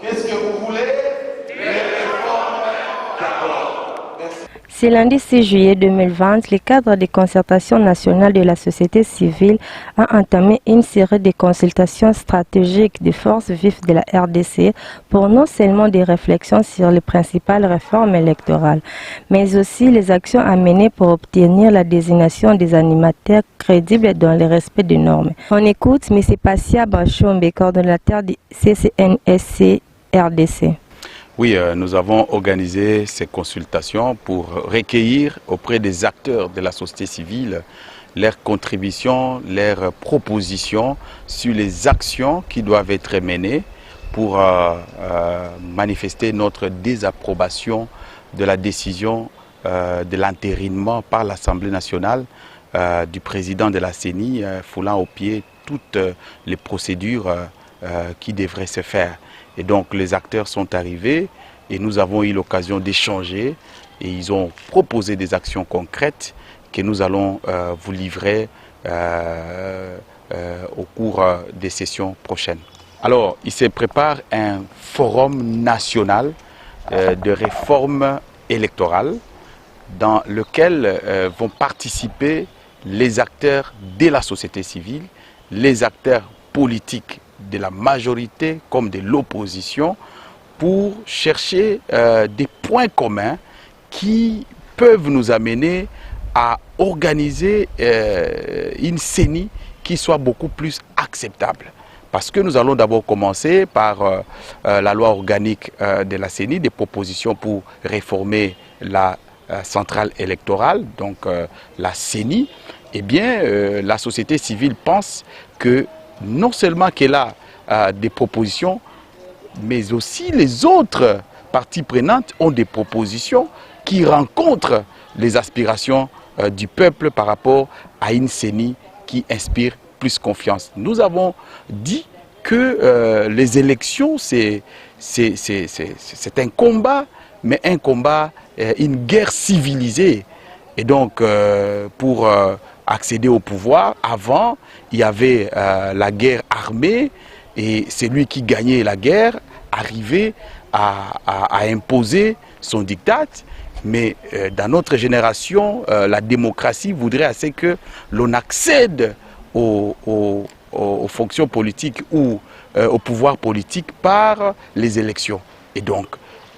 Qu'est-ce que vous voulez? Les réformes d'abord. Merci. Ce lundi 6 juillet 2020, le cadre de concertation nationale de la société civile a entamé une série de consultations stratégiques des forces vives de la RDC pour non seulement des réflexions sur les principales réformes électorales, mais aussi les actions à mener pour obtenir la désignation des animateurs crédibles dans le respect des normes. On écoute M. Passia Bachombe, coordonnateur du CCNSC RDC. Oui, nous avons organisé ces consultations pour recueillir auprès des acteurs de la société civile leurs contributions, leurs propositions sur les actions qui doivent être menées pour manifester notre désapprobation de la décision de l'entérinement par l'Assemblée nationale du président de la CENI, foulant au pied toutes les procédures qui devraient se faire. Et donc les acteurs sont arrivés et nous avons eu l'occasion d'échanger et ils ont proposé des actions concrètes que nous allons vous livrer au cours des sessions prochaines. Alors, il se prépare un forum national de réforme électorale dans lequel vont participer les acteurs de la société civile, les acteurs politiques de la majorité comme de l'opposition pour chercher des points communs qui peuvent nous amener à organiser une CENI qui soit beaucoup plus acceptable. Parce que nous allons d'abord commencer par la loi organique de la CENI, des propositions pour réformer la centrale électorale, donc la CENI. Eh bien, la société civile pense que non seulement qu'elle a des propositions, mais aussi les autres parties prenantes ont des propositions qui rencontrent les aspirations du peuple par rapport à une CENI qui inspire plus confiance. Nous avons dit que les élections, c'est un combat, mais un combat, une guerre civilisée. Et donc, pour accéder au pouvoir, avant, il y avait la guerre armée et celui qui gagnait la guerre arrivait à imposer son diktat. Mais dans notre génération, la démocratie voudrait assez que l'on accède aux fonctions politiques ou au pouvoir politique par les élections. Et donc,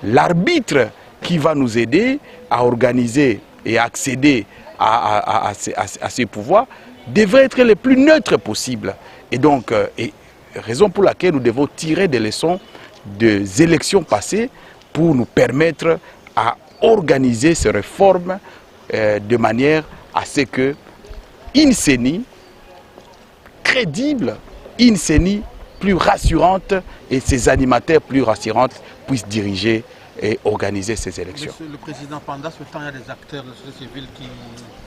l'arbitre qui va nous aider à organiser et à accéder à ces pouvoirs devrait être le plus neutre possible. Et donc, raison pour laquelle nous devons tirer des leçons des élections passées pour nous permettre à organiser ces réformes de manière à ce que une CENI crédible, une CENI plus rassurante et ses animateurs plus rassurants puissent diriger et organiser ces élections. Monsieur le Président, pendant ce temps, il y a des acteurs de la société civile qui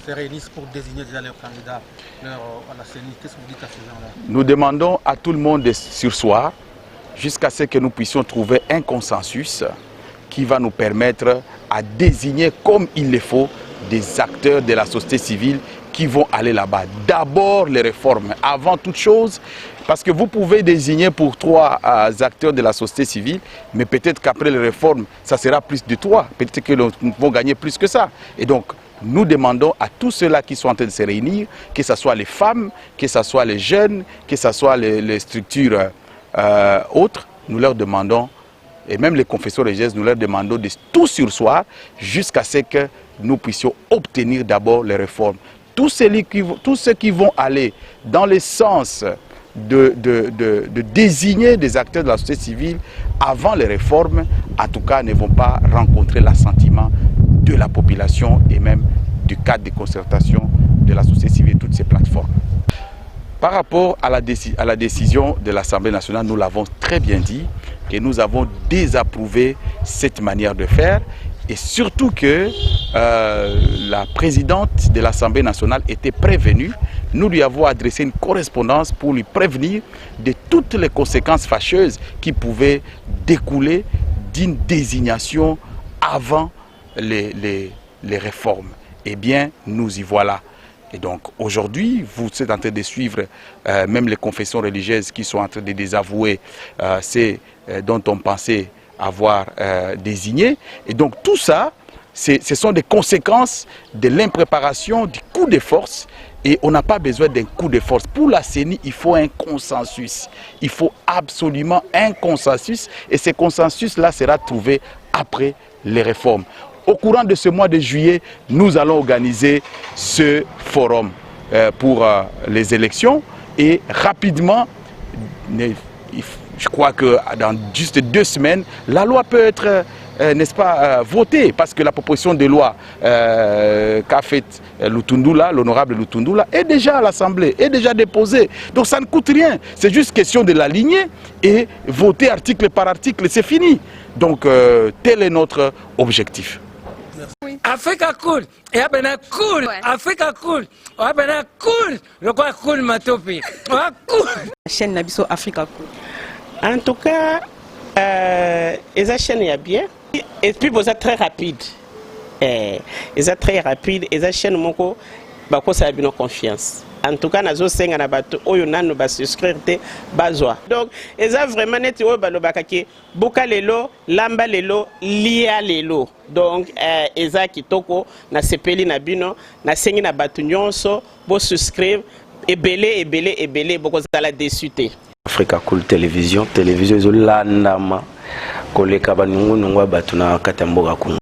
se réunissent pour désigner déjà leurs candidats à la CENI. Qu'est-ce que vous dites à ces gens-là? Nous demandons à tout le monde de surseoir jusqu'à ce que nous puissions trouver un consensus qui va nous permettre à désigner comme il le faut des acteurs de la société civile qui vont aller là-bas. D'abord les réformes, avant toute chose, parce que vous pouvez désigner pour 3 acteurs de la société civile, mais peut-être qu'après les réformes, ça sera plus de 3. Peut-être que nous vont gagner plus que ça. Et donc, nous demandons à tous ceux-là qui sont en train de se réunir, que ce soit les femmes, que ce soit les jeunes, que ce soit les structures autres, nous leur demandons, et même les confesseurs religieuses, nous leur demandons de tout surseoir jusqu'à ce que nous puissions obtenir d'abord les réformes. Tous ceux qui vont aller dans le sens de désigner des acteurs de la société civile avant les réformes, en tout cas ne vont pas rencontrer l'assentiment de la population et même du cadre de concertation de la société civile et toutes ces plateformes. Par rapport à la décision de l'Assemblée nationale, nous l'avons très bien dit, que nous avons désapprouvé cette manière de faire et surtout que la présidente de l'Assemblée nationale était prévenue. Nous lui avons adressé une correspondance pour lui prévenir de toutes les conséquences fâcheuses qui pouvaient découler d'une désignation avant les réformes. Eh bien, nous y voilà. Et donc aujourd'hui, vous êtes en train de suivre même les confessions religieuses qui sont en train de désavouer ceux dont on pensait avoir désigné. Et donc tout ça, ce sont des conséquences de l'impréparation, du coup de force. Et on n'a pas besoin d'un coup de force. Pour la CENI, il faut un consensus. Il faut absolument un consensus. Et ce consensus-là sera trouvé après les réformes. Au courant de ce mois de juillet, nous allons organiser ce forum pour les élections. Et rapidement, je crois que dans juste 2 semaines, la loi peut être, n'est-ce pas, votée. Parce que la proposition de loi qu'a faite Lutundula, l'honorable Lutundula, est déjà à l'Assemblée, est déjà déposée. Donc ça ne coûte rien. C'est juste question de l'aligner et voter article par article, c'est fini. Donc tel est notre objectif. Africa cool, et abena cool, Africa cool, abena cool, le quoi cool matopi, cool. Chaîne Nabiso Africa cool. En tout cas, les chaînes y a bien. Et puis vous êtes très rapide. Ils êtes très rapide. Et les chaînes moko, bako ça a bien confiance. En tout cas, nazo senga na bato oyo nanu ba souscrire te bazwa. Donc, ils ont vraiment net oyo balo bakaki boka lelo, lamba lelo, lia lelo. Donc, ils ont kitoko na sepeli na bino, na sengi na bato nyonso, bo souscrire ebele boko zala desute. Africa Cool Télévision, télévision izolandama koleka banungu nungwa bato na katamboka kungu.